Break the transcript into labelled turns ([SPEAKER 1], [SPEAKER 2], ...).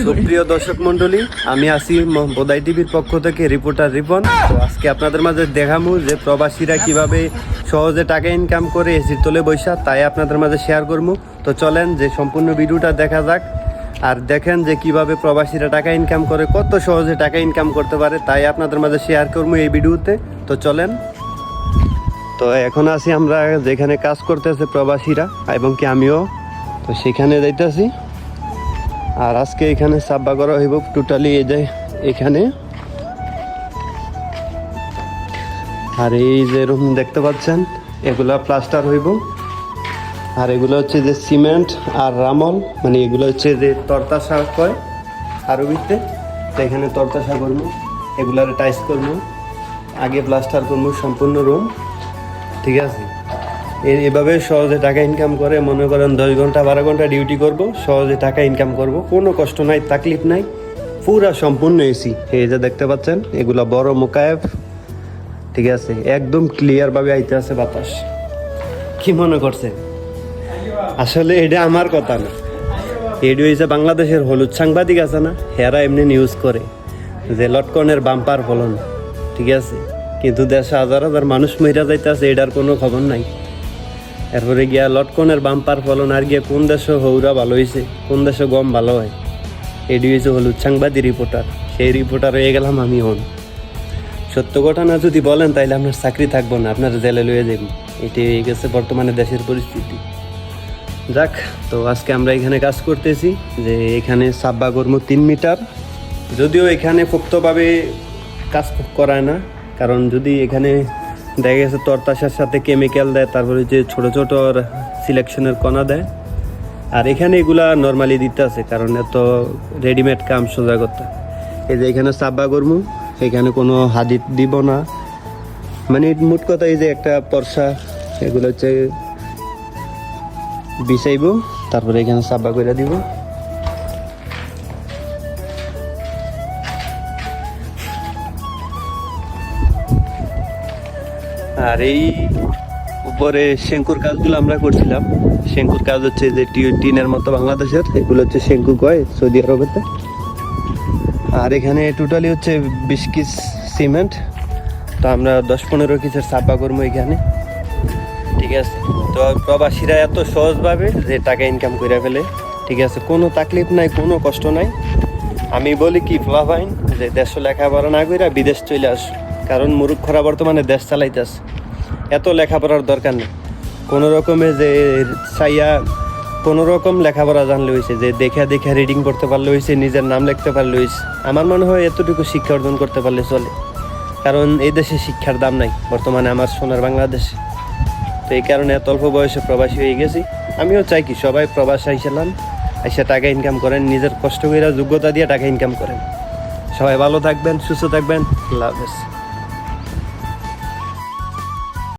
[SPEAKER 1] সুপ্রিয় দর্শক মন্ডলী, আমি আছি বোদাই টিভির পক্ষ থেকে রিপোর্টার রিপন। তো আজকে আপনাদের মাঝে দেখামু যে প্রবাসীরা কিভাবে সহজে টাকা ইনকাম করে এসির তলে বৈশা, তাই আপনাদের মাঝে শেয়ার করবো। তো চলেন যে সম্পূর্ণ ভিডিওটা দেখা যাক, আর দেখেন যে কিভাবে প্রবাসীরা টাকা ইনকাম করে, কত সহজে টাকা ইনকাম করতে পারে, তাই আপনাদের মাঝে শেয়ার করবো এই ভিডিওতে। তো চলেন। তো এখন আছি আমরা যেখানে কাজ করতেছে প্রবাসীরা এবং কি আমিও, তো সেখানে যাইতেছি। আর আজকে এখানে সাব্বা করা হইব টোটালি এই যে এখানে। আর এই যে রুম দেখতে পাচ্ছেন, এগুলা প্লাস্টার হইব। আর এগুলো হচ্ছে যে সিমেন্ট আর রামল, মানে এগুলো হচ্ছে যে তরতাশা কয় আরবিতে। তো এখানে তরতাশা করবো, এগুলার টাইস করবো, আগে প্লাস্টার করবো সম্পূর্ণ রুম। ঠিক আছে, এভাবে সহজে টাকা ইনকাম করে। মনে করেন 10 ঘন্টা 12 ঘন্টা ডিউটি করব, সহজে টাকা ইনকাম করব, কোনো কষ্ট নাই, তাকলিফ নাই, পুরা সম্পূর্ণ এসি। এই যে দেখতে পাচ্ছেন, এগুলা বড় মোকায়েব। ঠিক আছে, একদম ক্লিয়ারভাবে আইতে আছে বাতাস। কি মনে করছেন? আসলে এটা আমার কথা না, এটা হয়েছে বাংলাদেশের হলুদ সাংবাদিক আছে না, হেরা এমনি নিউজ করে যে লটকনের বাম্পার ফলন। ঠিক আছে, কিন্তু দেশে হাজার হাজার মানুষ মহিলা যাইতে আছে, এটার কোনো খবর নাই। এরপরে গিয়া লটকনের বাম্পার ফলন, আর গিয়া কোন দেশে হৌরা ভালো হয়েছে, কোন দেশে গম ভালো হয়, এটি হয়েছে হলুদ সাংবাদিক রিপোর্টার। সেই রিপোর্টার হয়ে গেলাম আমি। হন সত্য ঘটনা যদি বলেন তাইলে আপনার চাকরি থাকবো না, আপনার জেলে লইয়ে যাব। এটি হয়ে গেছে বর্তমানে দেশের পরিস্থিতি। যাক, তো আজকে আমরা এখানে কাজ করতেছি যে এখানে সাব্বা কর্ম 3 মিটার। যদিও এখানে পোক্তভাবে কাজ করায় না, কারণ যদি এখানে দেখা গেছে তরতাশার সাথে কেমিক্যাল দেয়, তারপরে যে ছোট ছোট সিলেকশনের কণা দেয়। আর এখানে এগুলা নর্মালি দিতে আছে, কারণ এত রেডিমেড কাম সোজা করতে। এই যে এখানে সাব্বা করবো, এখানে কোনো হাদিদ দিব না, মানে মোট কথা এই যে একটা পরশা, এগুলো হচ্ছে বিছাইব, তারপরে এখানে সাব্বা করে দিব। আর এই উপরে শেঙ্কুর কাজগুলো আমরা করছিলাম। শেঙ্কুর কাজ হচ্ছে যে টিনের মতো বাংলাদেশের, এগুলো হচ্ছে শেঙ্কু কয় সৌদি আরবেতে। আর এখানে টোটালি হচ্ছে 20 কিস সিমেন্ট। তো আমরা 10-15 কিসের সাব্বা করবো এখানে। ঠিক আছে, তো প্রবাসীরা এত সহজভাবে যে টাকা ইনকাম করে ফেলে। ঠিক আছে, কোনো তাকলিফ নাই, কোনো কষ্ট নাই। আমি বলি কি ফ্লাফাইন যে দেশ লেখাপড়া না করে বিদেশ চলে আস, কারণ মূর্খরা বর্তমানে দেশ চালাইতেছে। এত লেখাপড়ার দরকার নেই, কোনো রকমে যে চাইয়া কোনো রকম লেখাপড়া জানলে হয়েছে, যে দেখা দেখা রিডিং করতে পারলে হয়েছে, নিজের নাম লিখতে পারলে হয়েছে। আমার মনে হয় এতটুকু শিক্ষা অর্জন করতে পারলে চলে, কারণ এই দেশে শিক্ষার দাম নাই বর্তমানে আমার সোনার বাংলাদেশে। তো এই কারণে এত অল্প বয়সে প্রবাসী হয়ে গেছি। আমিও চাই কি সবাই প্রবাস আইসালাম, এসে টাকা ইনকাম করেন, নিজের কষ্ট করে যোগ্যতা দিয়ে টাকা ইনকাম করেন। সবাই ভালো থাকবেন, সুস্থ থাকবেন, আল্লাহ হাফেজ।